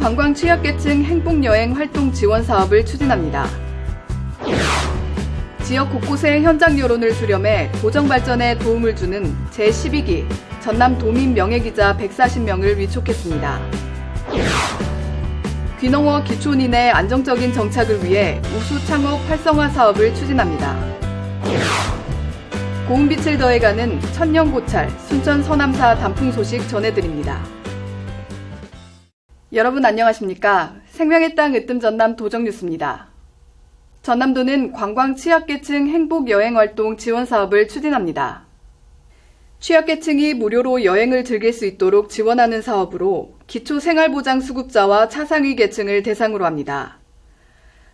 관광 취약계층 행복여행 활동 지원 사업을 추진합니다. 지역 곳곳의 현장 여론을 수렴해 도정 발전에 도움을 주는 제12기 전남 도민 명예기자 140명을 위촉했습니다. 귀농어 기촌인의 안정적인 정착을 위해 우수 창업 활성화 사업을 추진합니다. 고운빛을 더해가는 천년고찰 순천 서남사 단풍 소식 전해드립니다. 여러분 안녕하십니까? 생명의 땅 으뜸 전남 도정뉴스입니다. 전남도는 관광 취약계층 행복여행활동 지원 사업을 추진합니다. 취약계층이 무료로 여행을 즐길 수 있도록 지원하는 사업으로 기초생활보장 수급자와 차상위 계층을 대상으로 합니다.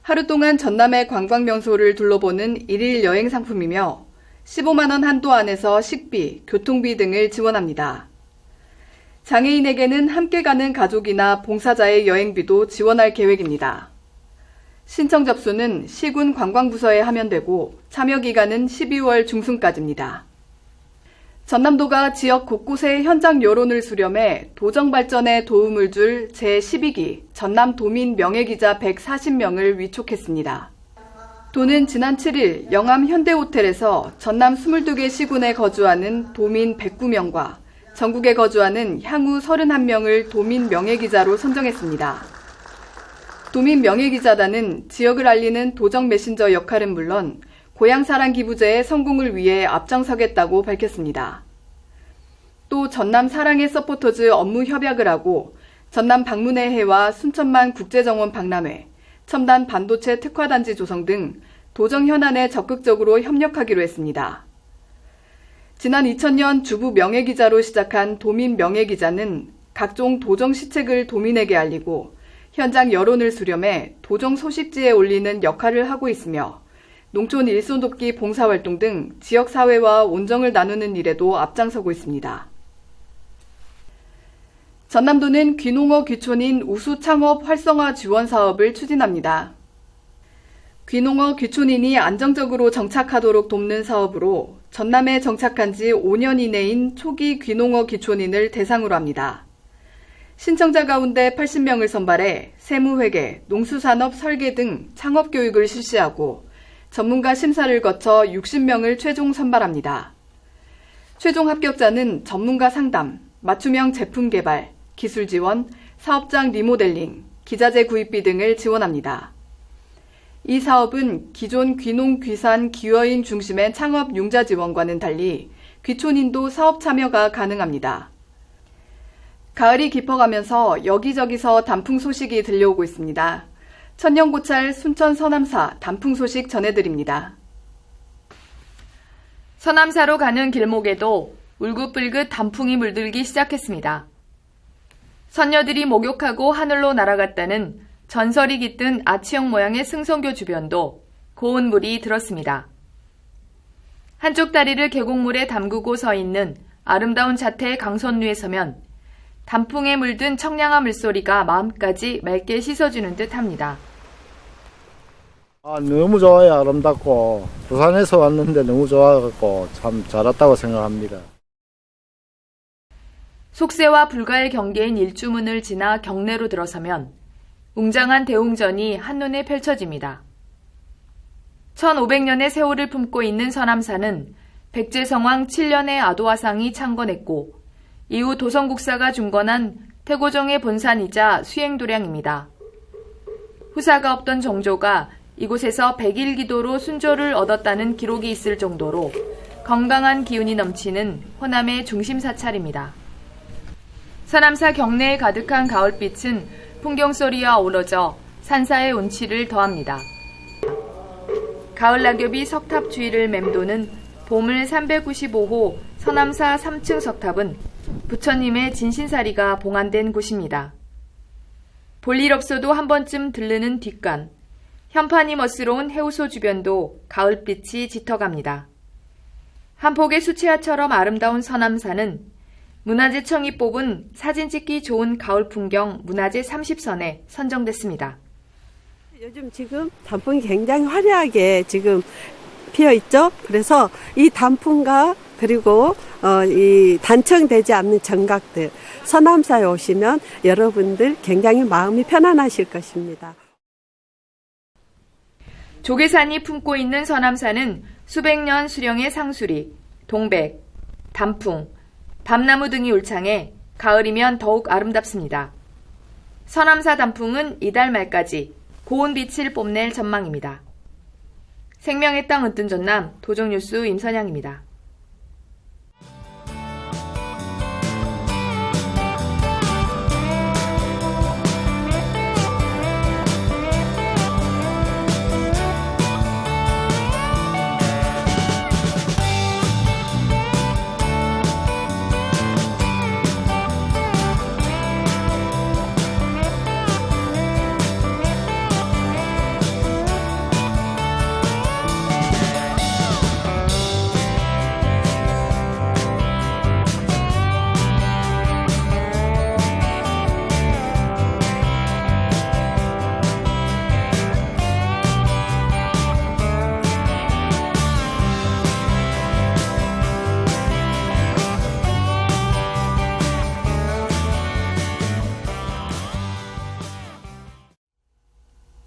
하루 동안 전남의 관광명소를 둘러보는 1일 여행 상품이며 15만 원 한도 안에서 식비, 교통비 등을 지원합니다. 장애인에게는 함께 가는 가족이나 봉사자의 여행비도 지원할 계획입니다. 신청 접수는 시군 관광부서에 하면 되고 참여 기간은 12월 중순까지입니다. 전남도가 지역 곳곳의 현장 여론을 수렴해 도정 발전에 도움을 줄 제12기 전남 도민 명예기자 140명을 위촉했습니다. 도는 지난 7일 영암 현대호텔에서 전남 22개 시군에 거주하는 도민 109명과 전국에 거주하는 향후 31명을 도민 명예기자로 선정했습니다. 도민 명예기자단은 지역을 알리는 도정 메신저 역할은 물론 고향사랑 기부제의 성공을 위해 앞장서겠다고 밝혔습니다. 또 전남 사랑의 서포터즈 업무 협약을 하고 전남 방문의 해와 순천만 국제정원 박람회, 첨단 반도체 특화단지 조성 등 도정 현안에 적극적으로 협력하기로 했습니다. 지난 2000년 주부 명예기자로 시작한 도민 명예기자는 각종 도정 시책을 도민에게 알리고 현장 여론을 수렴해 도정 소식지에 올리는 역할을 하고 있으며 농촌 일손 돕기 봉사활동 등 지역사회와 온정을 나누는 일에도 앞장서고 있습니다. 전남도는 귀농어 귀촌인 우수 창업 활성화 지원 사업을 추진합니다. 귀농어 귀촌인이 안정적으로 정착하도록 돕는 사업으로 전남에 정착한 지 5년 이내인 초기 귀농어 귀촌인을 대상으로 합니다. 신청자 가운데 80명을 선발해 세무회계, 농수산업 설계 등 창업 교육을 실시하고 전문가 심사를 거쳐 60명을 최종 선발합니다. 최종 합격자는 전문가 상담, 맞춤형 제품 개발, 기술 지원, 사업장 리모델링, 기자재 구입비 등을 지원합니다. 이 사업은 기존 귀농 귀산 기여인 중심의 창업 융자 지원과는 달리 귀촌인도 사업 참여가 가능합니다. 가을이 깊어가면서 여기저기서 단풍 소식이 들려오고 있습니다. 천년고찰 순천 서남사 단풍 소식 전해드립니다. 서남사로 가는 길목에도 울긋불긋 단풍이 물들기 시작했습니다. 선녀들이 목욕하고 하늘로 날아갔다는 전설이 깃든 아치형 모양의 승성교 주변도 고운 물이 들었습니다. 한쪽 다리를 계곡물에 담그고 서 있는 아름다운 자태의 강선루에 서면 단풍에 물든 청량한 물소리가 마음까지 맑게 씻어주는 듯 합니다. 너무 좋아요. 아름답고 부산에서 왔는데 너무 좋아갖고 참 잘 왔다고 생각합니다. 속세와 불가의 경계인 일주문을 지나 경내로 들어서면 웅장한 대웅전이 한눈에 펼쳐집니다. 1500년의 세월을 품고 있는 서남사는 백제성왕 7년의 아도화상이 창건했고 이후 도성국사가 중건한 태고정의 본산이자 수행도량입니다. 후사가 없던 정조가 이곳에서 100일기도로 순조를 얻었다는 기록이 있을 정도로 건강한 기운이 넘치는 호남의 중심 사찰입니다. 서남사 경내에 가득한 가을빛은 풍경소리와 어우러져 산사의 운치를 더합니다. 가을 낙엽이 석탑 주위를 맴도는 보물 395호 서남사 3층 석탑은 부처님의 진신사리가 봉안된 곳입니다. 볼일 없어도 한 번쯤 들르는 뒷간, 현판이 멋스러운 해우소 주변도 가을빛이 짙어갑니다. 한 폭의 수채화처럼 아름다운 서남사는 문화재청이 뽑은 사진 찍기 좋은 가을 풍경 문화재 30선에 선정됐습니다. 요즘 지금 단풍이 굉장히 화려하게 지금 피어 있죠. 그래서 이 단풍과 그리고 이 단청되지 않는 정각들, 서남사에 오시면 여러분들 굉장히 마음이 편안하실 것입니다. 조계산이 품고 있는 서남사는 수백 년 수령의 상수리, 동백, 단풍, 밤나무 등이 울창해 가을이면 더욱 아름답습니다. 서남사 단풍은 이달 말까지 고운 빛을 뽐낼 전망입니다. 생명의 땅 으뜸 전남 도정뉴스 임선양입니다.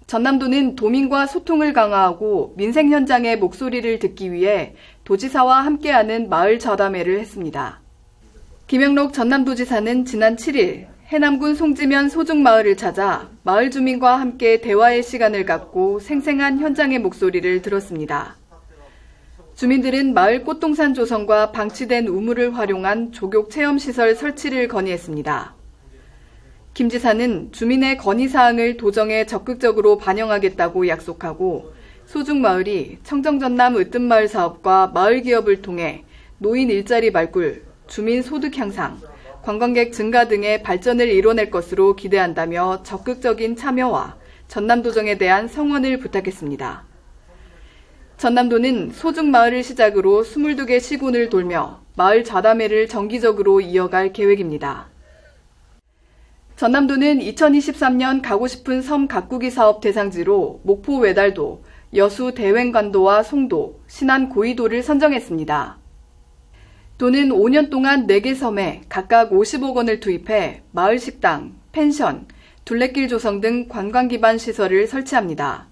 전남도는 도민과 소통을 강화하고 민생 현장의 목소리를 듣기 위해 도지사와 함께하는 마을 좌담회를 했습니다. 김영록 전남도지사는 지난 7일 해남군 송지면 소중마을을 찾아 마을 주민과 함께 대화의 시간을 갖고 생생한 현장의 목소리를 들었습니다. 주민들은 마을 꽃동산 조성과 방치된 우물을 활용한 조격 체험시설 설치를 건의했습니다. 김 지사는 주민의 건의사항을 도정에 적극적으로 반영하겠다고 약속하고 소중마을이 청정전남 으뜸마을 사업과 마을기업을 통해 노인 일자리 발굴, 주민 소득 향상, 관광객 증가 등의 발전을 이뤄낼 것으로 기대한다며 적극적인 참여와 전남도정에 대한 성원을 부탁했습니다. 전남도는 소중마을을 시작으로 22개 시군을 돌며 마을 좌담회를 정기적으로 이어갈 계획입니다. 전남도는 2023년 가고 싶은 섬 가꾸기 사업 대상지로 목포 외달도, 여수 대횡관도와 송도, 신안 고이도를 선정했습니다. 도는 5년 동안 4개 섬에 각각 50억 원을 투입해 마을 식당, 펜션, 둘레길 조성 등 관광 기반 시설을 설치합니다.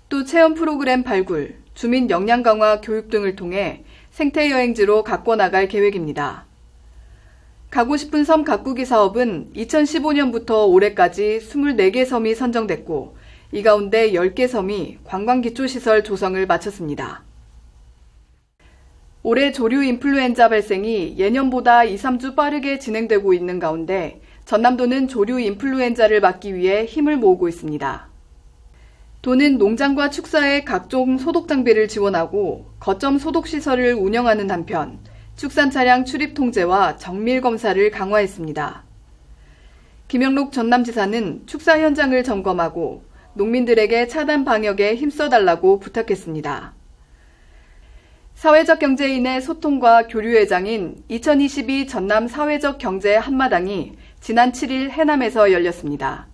또 체험 프로그램 발굴, 주민 역량 강화 교육 등을 통해 생태 여행지로 가꿔 나갈 계획입니다. 가고 싶은 섬 가꾸기 사업은 2015년부터 올해까지 24개 섬이 선정됐고 이 가운데 10개 섬이 관광기초시설 조성을 마쳤습니다. 올해 조류 인플루엔자 발생이 예년보다 2-3주 빠르게 진행되고 있는 가운데 전남도는 조류 인플루엔자를 막기 위해 힘을 모으고 있습니다. 도는 농장과 축사에 각종 소독 장비를 지원하고 거점 소독시설을 운영하는 한편 축산 차량 출입 통제와 정밀 검사를 강화했습니다. 김영록 전남지사는 축사 현장을 점검하고 농민들에게 차단 방역에 힘써달라고 부탁했습니다. 사회적 경제인의 소통과 교류의 장인 2022 전남 사회적 경제 한마당이 지난 7일 해남에서 열렸습니다.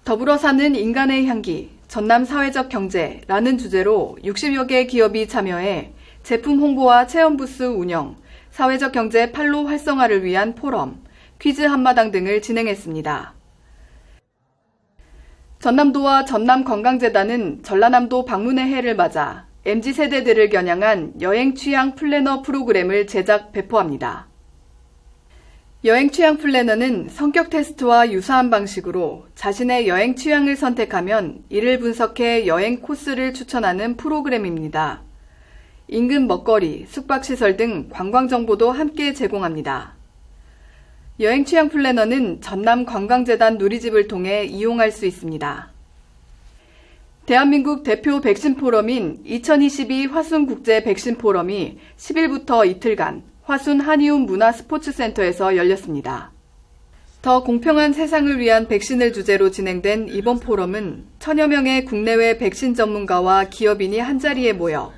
더불어 사는 인간의 향기, 전남 사회적 경제라는 주제로 60여 개 기업이 참여해 제품 홍보와 체험 부스 운영, 사회적 경제 판로 활성화를 위한 포럼, 퀴즈 한마당 등을 진행했습니다. 전남도와 전남건강재단은 전라남도 방문의 해를 맞아 MZ세대들을 겨냥한 여행 취향 플래너 프로그램을 제작 배포합니다. 여행 취향 플래너는 성격 테스트와 유사한 방식으로 자신의 여행 취향을 선택하면 이를 분석해 여행 코스를 추천하는 프로그램입니다. 인근 먹거리, 숙박시설 등 관광정보도 함께 제공합니다. 여행 취향 플래너는 전남관광재단 누리집을 통해 이용할 수 있습니다. 대한민국 대표 백신 포럼인 2022 화순국제 백신 포럼이 10일부터 이틀간 화순 한이움 문화스포츠센터에서 열렸습니다. 더 공평한 세상을 위한 백신을 주제로 진행된 이번 포럼은 천여 명의 국내외 백신 전문가와 기업인이 한자리에 모여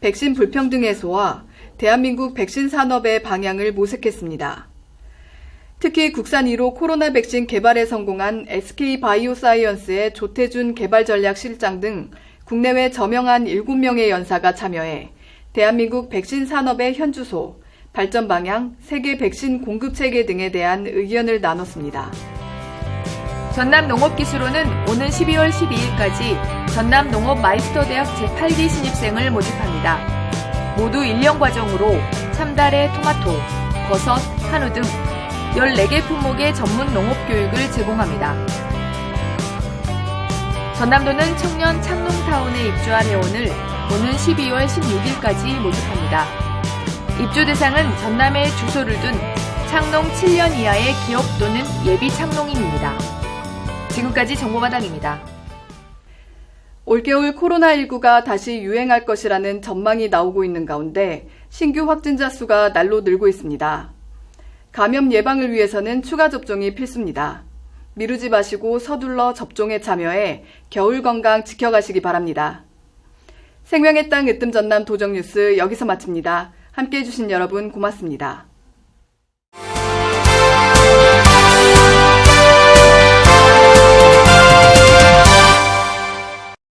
백신 불평등 해소와 대한민국 백신 산업의 방향을 모색했습니다. 특히 국산 1호 코로나 백신 개발에 성공한 SK바이오사이언스의 조태준 개발전략실장 등 국내외 저명한 7명의 연사가 참여해 대한민국 백신 산업의 현주소, 발전 방향, 세계 백신 공급 체계 등에 대한 의견을 나눴습니다. 전남농업기술원은 오는 12월 12일까지 전남농업마이스터대학 제8기 신입생을 모집합니다. 모두 1년 과정으로 참다래 토마토, 버섯, 한우 등 14개 품목의 전문 농업교육을 제공합니다. 전남도는 청년 창농타운에 입주한 회원을 오는 12월 16일까지 모집합니다. 입주 대상은 전남에 주소를 둔 창농 7년 이하의 기업 또는 예비 창농인입니다. 지금까지 정보마당입니다. 올겨울 코로나19가 다시 유행할 것이라는 전망이 나오고 있는 가운데 신규 확진자 수가 날로 늘고 있습니다. 감염 예방을 위해서는 추가 접종이 필수입니다. 미루지 마시고 서둘러 접종에 참여해 겨울 건강 지켜가시기 바랍니다. 생명의 땅 으뜸 전남 도정뉴스 여기서 마칩니다. 함께해 주신 여러분 고맙습니다.